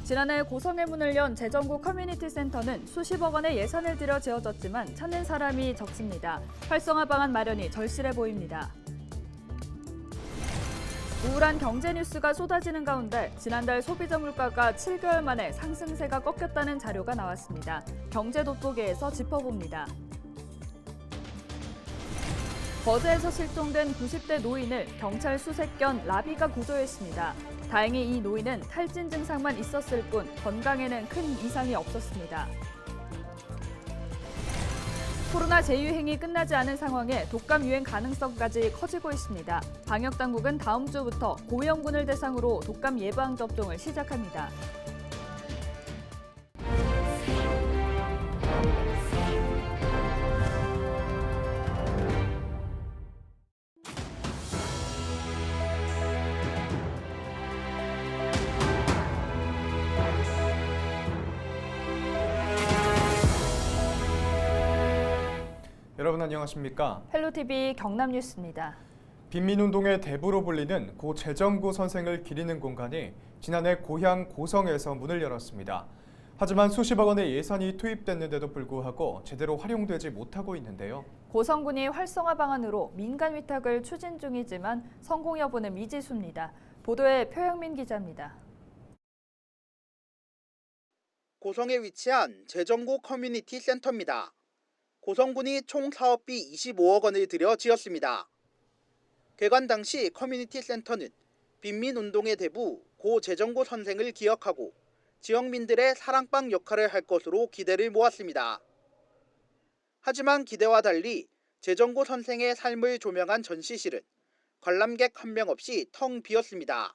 지난해 고성에 문을 연 재정구 커뮤니티 센터는 수십억 원의 예산을 들여 지어졌지만 찾는 사람이 적습니다. 활성화 방안 마련이 절실해 보입니다. 우울한 경제 뉴스가 쏟아지는 가운데 지난달 소비자 물가가 7개월 만에 상승세가 꺾였다는 자료가 나왔습니다. 경제 돋보기에서 짚어봅니다. 거제에서 실종된 90대 노인을 경찰 수색견 라비가 구조했습니다. 다행히 이 노인은 탈진 증상만 있었을 뿐 건강에는 큰 이상이 없었습니다. 코로나 재유행이 끝나지 않은 상황에 독감 유행 가능성까지 커지고 있습니다. 방역당국은 다음 주부터 고위험군을 대상으로 독감 예방 접종을 시작합니다. 여러분 안녕하십니까? 헬로티비 경남뉴스입니다. 빈민운동의 대부로 불리는 고 재정구 선생을 기리는 공간이 지난해 고향 고성에서 문을 열었습니다. 하지만 수십억 원의 예산이 투입됐는데도 불구하고 제대로 활용되지 못하고 있는데요. 고성군이 활성화 방안으로 민간 위탁을 추진 중이지만 성공 여부는 미지수입니다. 보도에 표영민 기자입니다. 고성에 위치한 재정구 커뮤니티 센터입니다. 고성군이 총 사업비 25억 원을 들여 지었습니다. 개관 당시 커뮤니티 센터는 빈민운동의 대부 고 재정구 선생을 기억하고 지역민들의 사랑방 역할을 할 것으로 기대를 모았습니다. 하지만 기대와 달리 재정구 선생의 삶을 조명한 전시실은 관람객 한 명 없이 텅 비었습니다.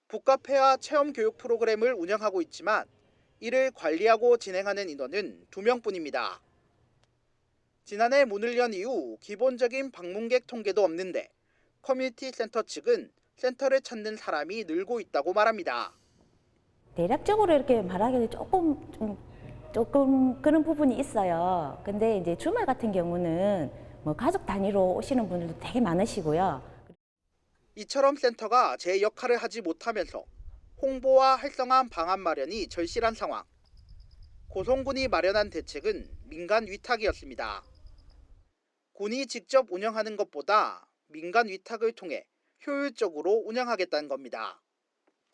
북카페와 체험교육 프로그램을 운영하고 있지만 이를 관리하고 진행하는 인원은 2명뿐입니다. 지난해 문을 연 이후 기본적인 방문객 통계도 없는데 커뮤니티 센터 측은 센터를 찾는 사람이 늘고 있다고 말합니다. 대략적으로 이렇게 말하기는 조금 그런 부분이 있어요. 근데 이제 주말 같은 경우는 뭐 가족 단위로 오시는 분들도 되게 많으시고요. 이처럼 센터가 제 역할을 하지 못하면서 홍보와 활성화 방안 마련이 절실한 상황. 고성군이 마련한 대책은 민간 위탁이었습니다. 군이 직접 운영하는 것보다 민간 위탁을 통해 효율적으로 운영하겠다는 겁니다.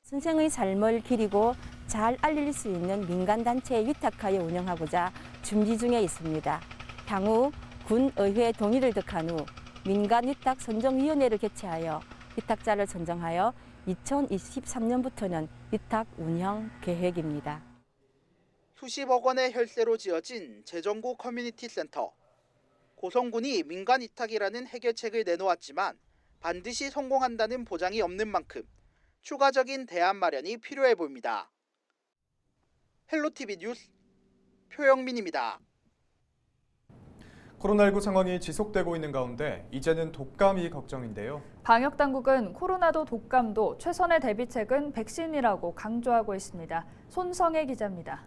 선생의 삶을 기리고 잘 알릴 수 있는 민간단체에 위탁하여 운영하고자 준비 중에 있습니다. 향후 군의회 동의를 득한 후 민간위탁선정위원회를 개최하여 위탁자를 선정하여 2023년부터는 위탁 운영 계획입니다. 수십억 원의 혈세로 지어진 재정구 커뮤니티 센터. 고성군이 민간 위탁이라는 해결책을 내놓았지만 반드시 성공한다는 보장이 없는 만큼 추가적인 대안 마련이 필요해 보입니다. 헬로티비 뉴스 표영민입니다. 코로나19 상황이 지속되고 있는 가운데 이제는 독감이 걱정인데요. 방역당국은 코로나도 독감도 최선의 대비책은 백신이라고 강조하고 있습니다. 손성혜 기자입니다.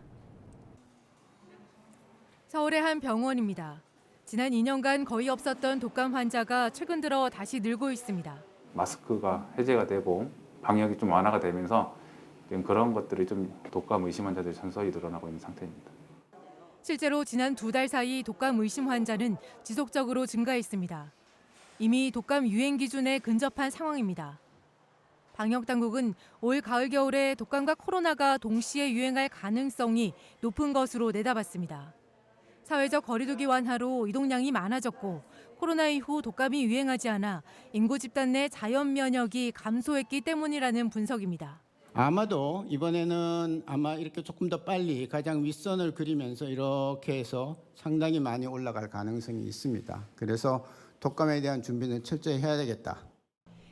서울의 한 병원입니다. 지난 2년간 거의 없었던 독감 환자가 최근 들어 다시 늘고 있습니다. 마스크가 해제가 되고 방역이 좀 완화가 되면서 그런 것들이 좀 독감 의심 환자들이 선서히 늘어나고 있는 상태입니다. 실제로 지난 2달 사이 독감 의심 환자는 지속적으로 증가했습니다. 이미 독감 유행 기준에 근접한 상황입니다. 방역당국은 올 가을 겨울에 독감과 코로나가 동시에 유행할 가능성이 높은 것으로 내다봤습니다. 사회적 거리두기 완화로 이동량이 많아졌고 코로나 이후 독감이 유행하지 않아 인구 집단 내 자연 면역이 감소했기 때문이라는 분석입니다. 아마도 이번에는 아마 이렇게 조금 더 빨리 가장 윗선을 그리면서 이렇게 해서 상당히 많이 올라갈 가능성이 있습니다. 그래서 독감에 대한 준비는 철저히 해야 되겠다.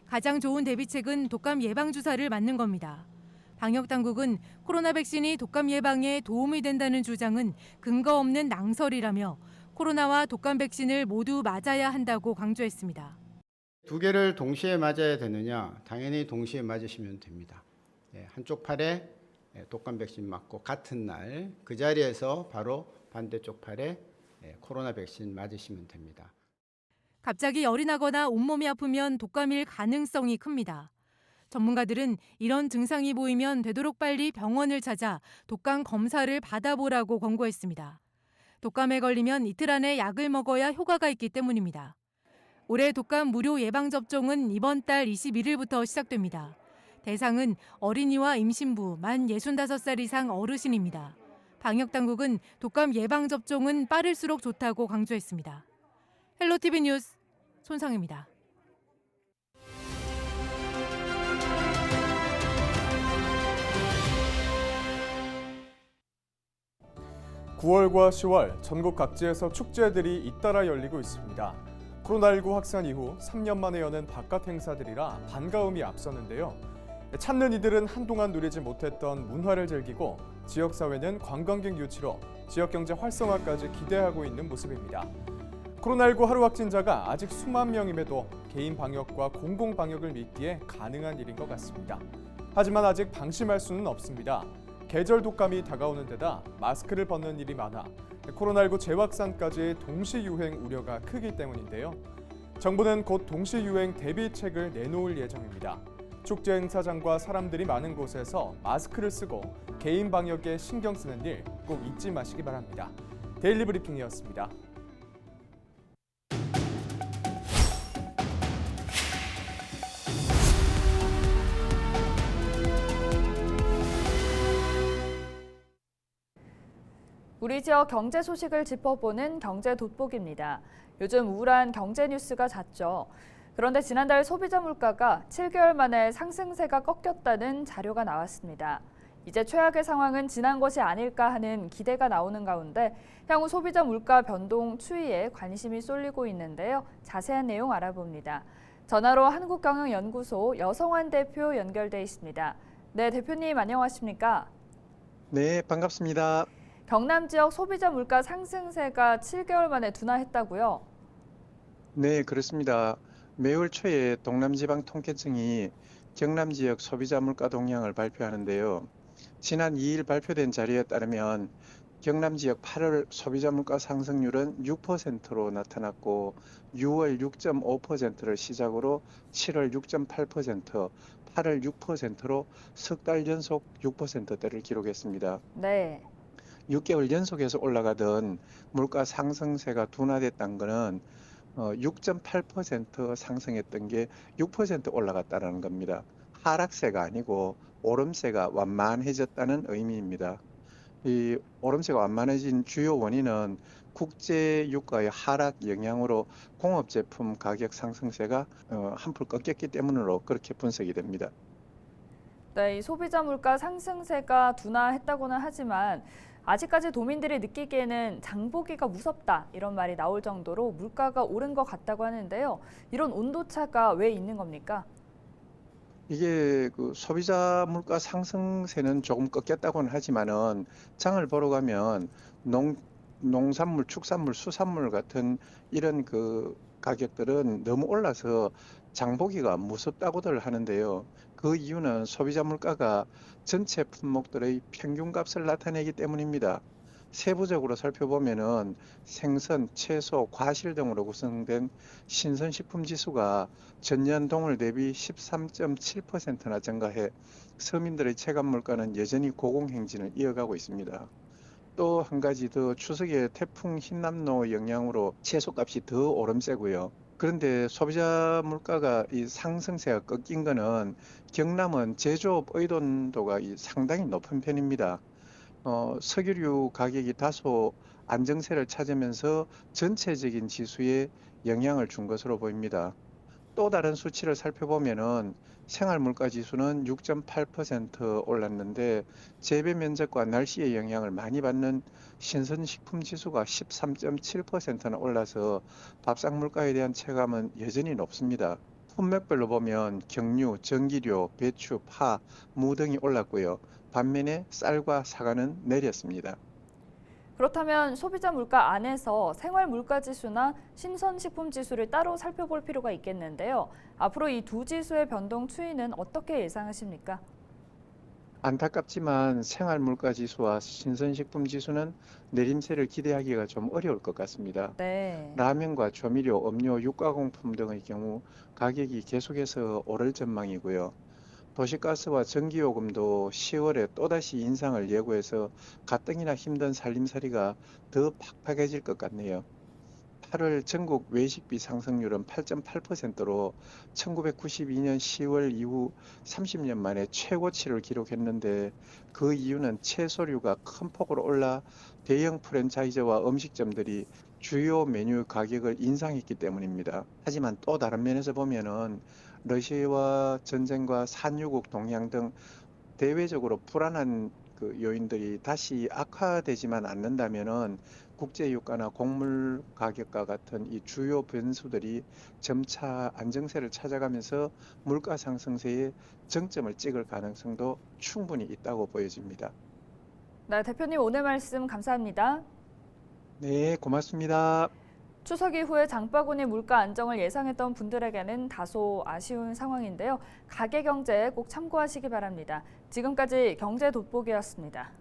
가장 좋은 대비책은 독감 예방 주사를 맞는 겁니다. 방역당국은 코로나 백신이 독감 예방에 도움이 된다는 주장은 근거 없는 낭설이라며 코로나와 독감 백신을 모두 맞아야 한다고 강조했습니다. 두 개를 동시에 맞아야 되느냐? 당연히 동시에 맞으시면 됩니다. 한쪽 팔에 독감 백신 맞고 같은 날 그 자리에서 바로 반대쪽 팔에 코로나 백신 맞으시면 됩니다. 갑자기 열이 나거나 온몸이 아프면 독감일 가능성이 큽니다. 전문가들은 이런 증상이 보이면 되도록 빨리 병원을 찾아 독감 검사를 받아보라고 권고했습니다. 독감에 걸리면 이틀 안에 약을 먹어야 효과가 있기 때문입니다. 올해 독감 무료 예방접종은 이번 달 21일부터 시작됩니다. 대상은 어린이와 임신부, 만 65살 이상 어르신입니다. 방역당국은 독감 예방접종은 빠를수록 좋다고 강조했습니다. 헬로티비 뉴스 손상입니다. 9월과 10월 전국 각지에서 축제들이 잇따라 열리고 있습니다. 코로나19 확산 이후 3년 만에 여는 바깥 행사들이라 반가움이 앞서는데요. 찾는 이들은 한동안 누리지 못했던 문화를 즐기고 지역사회는 관광객 유치로 지역경제 활성화까지 기대하고 있는 모습입니다. 코로나19 하루 확진자가 아직 수만 명임에도 개인 방역과 공공 방역을 믿기에 가능한 일인 것 같습니다. 하지만 아직 방심할 수는 없습니다. 계절 독감이 다가오는 데다 마스크를 벗는 일이 많아 코로나19 재확산까지 동시 유행 우려가 크기 때문인데요. 정부는 곧 동시 유행 대비책을 내놓을 예정입니다. 축제 행사장과 사람들이 많은 곳에서 마스크를 쓰고 개인 방역에 신경 쓰는 일 꼭 잊지 마시기 바랍니다. 데일리 브리핑이었습니다. 우리 지역 경제 소식을 짚어보는 경제 돋보기입니다. 요즘 우울한 경제 뉴스가 잦죠. 그런데 지난달 소비자 물가가 7개월 만에 상승세가 꺾였다는 자료가 나왔습니다. 이제 최악의 상황은 지난 것이 아닐까 하는 기대가 나오는 가운데 향후 소비자 물가 변동 추이에 관심이 쏠리고 있는데요. 자세한 내용 알아봅니다. 전화로 한국경영연구소 여성환 대표 연결돼 있습니다. 네, 대표님 안녕하십니까? 네, 반갑습니다. 경남 지역 소비자 물가 상승세가 7개월 만에 둔화했다고요? 네, 그렇습니다. 매월 초에 동남지방통계청이 경남 지역 소비자 물가 동향을 발표하는데요. 지난 2일 발표된 자료에 따르면 경남 지역 8월 소비자 물가 상승률은 6%로 나타났고 6월 6.5%를 시작으로 7월 6.8%, 8월 6%로 석 달 연속 6%대를 기록했습니다. 네. 6개월 연속해서 올라가던 물가 상승세가 둔화됐다는 것은 6.8% 상승했던 게 6% 올라갔다는 겁니다. 하락세가 아니고 오름세가 완만해졌다는 의미입니다. 이 오름세가 완만해진 주요 원인은 국제 유가의 하락 영향으로 공업제품 가격 상승세가 한풀 꺾였기 때문으로 그렇게 분석이 됩니다. 네, 이 소비자 물가 상승세가 둔화했다고는 하지만 아직까지 도민들이 느끼기에는 장보기가 무섭다 이런 말이 나올 정도로 물가가 오른 것 같다고 하는데요. 이런 온도차가 왜 있는 겁니까? 이게 그 소비자 물가 상승세는 조금 꺾였다고는 하지만은 장을 보러 가면 농산물, 축산물, 수산물 같은 이런 그 가격들은 너무 올라서 장보기가 무섭다고들 하는데요. 그 이유는 소비자 물가가 전체 품목들의 평균값을 나타내기 때문입니다. 세부적으로 살펴보면은 생선, 채소, 과실 등으로 구성된 신선식품 지수가 전년 동월 대비 13.7%나 증가해 서민들의 체감 물가는 여전히 고공행진을 이어가고 있습니다. 또 한 가지 더 추석에 태풍 흰남노 영향으로 채소값이 더 오름세고요. 그런데 소비자 물가가 이 상승세가 꺾인 거는 경남은 제조업 의존도가 상당히 높은 편입니다. 석유류 가격이 다소 안정세를 찾으면서 전체적인 지수에 영향을 준 것으로 보입니다. 또 다른 수치를 살펴보면은 생활물가 지수는 6.8% 올랐는데 재배 면적과 날씨의 영향을 많이 받는 신선식품 지수가 13.7%나 올라서 밥상 물가에 대한 체감은 여전히 높습니다. 품목별로 보면 경유, 전기료, 배추, 파, 무 등이 올랐고요. 반면에 쌀과 사과는 내렸습니다. 그렇다면 소비자 물가 안에서 생활 물가 지수나 신선식품 지수를 따로 살펴볼 필요가 있겠는데요. 앞으로 이 두 지수의 변동 추이는 어떻게 예상하십니까? 안타깝지만 생활 물가 지수와 신선식품 지수는 내림세를 기대하기가 좀 어려울 것 같습니다. 네. 라면과 조미료, 음료, 육가공품 등의 경우 가격이 계속해서 오를 전망이고요. 도시가스와 전기요금도 10월에 또다시 인상을 예고해서 가뜩이나 힘든 살림살이가 더 팍팍해질 것 같네요. 8월 전국 외식비 상승률은 8.8%로 1992년 10월 이후 30년 만에 최고치를 기록했는데 그 이유는 채소류가 큰 폭으로 올라 대형 프랜차이즈와 음식점들이 주요 메뉴 가격을 인상했기 때문입니다. 하지만 또 다른 면에서 보면은 러시아 전쟁과 산유국 동향 등 대외적으로 불안한 요인들이 다시 악화되지만 않는다면은 국제 유가나 곡물 가격과 같은 이 주요 변수들이 점차 안정세를 찾아가면서 물가 상승세에 정점을 찍을 가능성도 충분히 있다고 보여집니다. 네, 대표님 오늘 말씀 감사합니다. 네, 고맙습니다. 추석 이후에 장바구니 물가 안정을 예상했던 분들에게는 다소 아쉬운 상황인데요. 가계 경제에 꼭 참고하시기 바랍니다. 지금까지 경제 돋보기였습니다.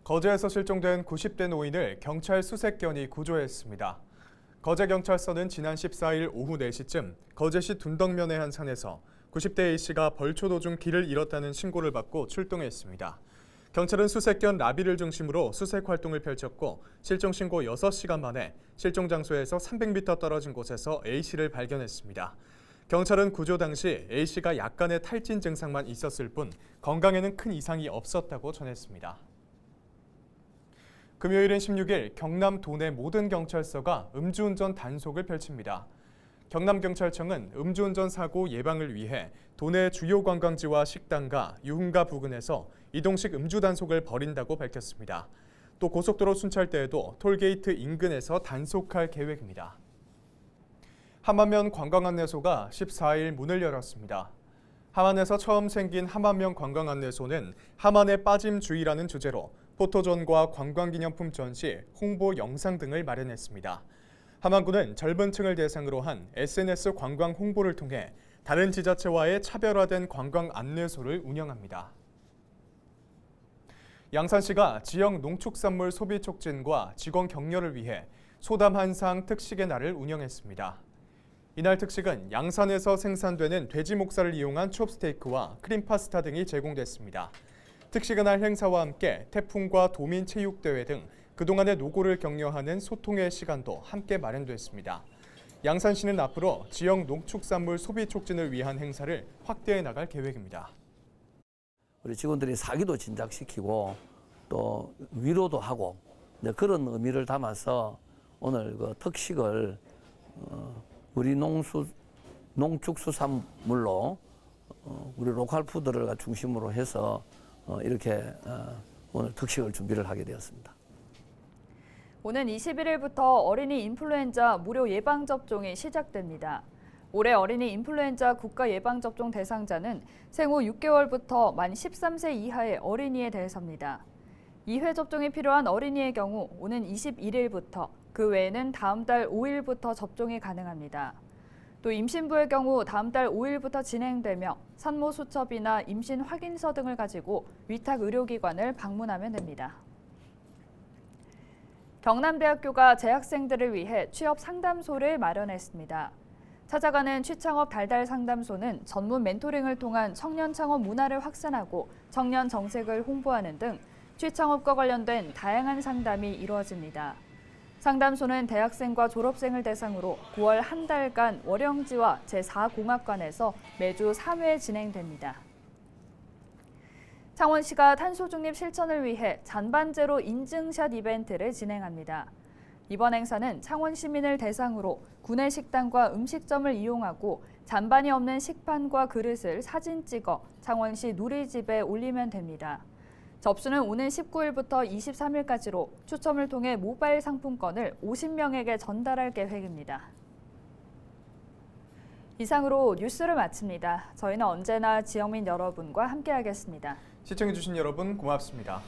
거제에서 실종된 90대 노인을 경찰 수색견이 구조했습니다. 거제경찰서는 지난 14일 오후 4시쯤 거제시 둔덕면의 한 산에서 90대 A씨가 벌초 도중 길을 잃었다는 신고를 받고 출동했습니다. 경찰은 수색견 라비를 중심으로 수색 활동을 펼쳤고 실종 신고 6시간 만에 실종 장소에서 300m 떨어진 곳에서 A씨를 발견했습니다. 경찰은 구조 당시 A씨가 약간의 탈진 증상만 있었을 뿐 건강에는 큰 이상이 없었다고 전했습니다. 금요일인 16일 경남 도내 모든 경찰서가 음주운전 단속을 펼칩니다. 경남경찰청은 음주운전 사고 예방을 위해 도내 주요 관광지와 식당가, 유흥가 부근에서 이동식 음주 단속을 벌인다고 밝혔습니다. 또 고속도로 순찰대에도 톨게이트 인근에서 단속할 계획입니다. 함안면 관광안내소가 14일 문을 열었습니다. 함안에서 처음 생긴 함안면 관광안내소는 함안의 빠짐주의라는 주제로 포토존과 관광기념품 전시, 홍보 영상 등을 마련했습니다. 함안군은 젊은 층을 대상으로 한 SNS 관광 홍보를 통해 다른 지자체와의 차별화된 관광 안내소를 운영합니다. 양산시가 지역 농축산물 소비 촉진과 직원 격려를 위해 소담 한상 특식의 날을 운영했습니다. 이날 특식은 양산에서 생산되는 돼지 목살을 이용한 숍스테이크와 크림 파스타 등이 제공됐습니다. 특식의 날 행사와 함께 태풍과 도민체육대회 등 그동안의 노고를 격려하는 소통의 시간도 함께 마련됐습니다. 양산시는 앞으로 지역 농축산물 소비 촉진을 위한 행사를 확대해 나갈 계획입니다. 우리 직원들이 사기도 진작시키고 또 위로도 하고 그런 의미를 담아서 오늘 그 특식을 우리 농축수산물로 우리 로컬 푸드를 중심으로 해서 이렇게 오늘 특식을 준비를 하게 되었습니다. 오는 21일부터 어린이 인플루엔자 무료 예방접종이 시작됩니다. 올해 어린이 인플루엔자 국가 예방접종 대상자는 생후 6개월부터 만 13세 이하의 어린이에 대해서입니다. 2회 접종이 필요한 어린이의 경우 오는 21일부터 그 외에는 다음 달 5일부터 접종이 가능합니다. 또 임신부의 경우 다음 달 5일부터 진행되며 산모 수첩이나 임신 확인서 등을 가지고 위탁 의료기관을 방문하면 됩니다. 경남대학교가 재학생들을 위해 취업 상담소를 마련했습니다. 찾아가는 취창업 달달 상담소는 전문 멘토링을 통한 청년 창업 문화를 확산하고 청년 정책을 홍보하는 등 취창업과 관련된 다양한 상담이 이루어집니다. 상담소는 대학생과 졸업생을 대상으로 9월 한 달간 월영지와 제4공학관에서 매주 3회 진행됩니다. 창원시가 탄소 중립 실천을 위해 잔반제로 인증샷 이벤트를 진행합니다. 이번 행사는 창원 시민을 대상으로 구내 식당과 음식점을 이용하고 잔반이 없는 식판과 그릇을 사진 찍어 창원시 누리집에 올리면 됩니다. 접수는 오는 19일부터 23일까지로 추첨을 통해 모바일 상품권을 50명에게 전달할 계획입니다. 이상으로 뉴스를 마칩니다. 저희는 언제나 지역민 여러분과 함께하겠습니다. 시청해주신 여러분 고맙습니다.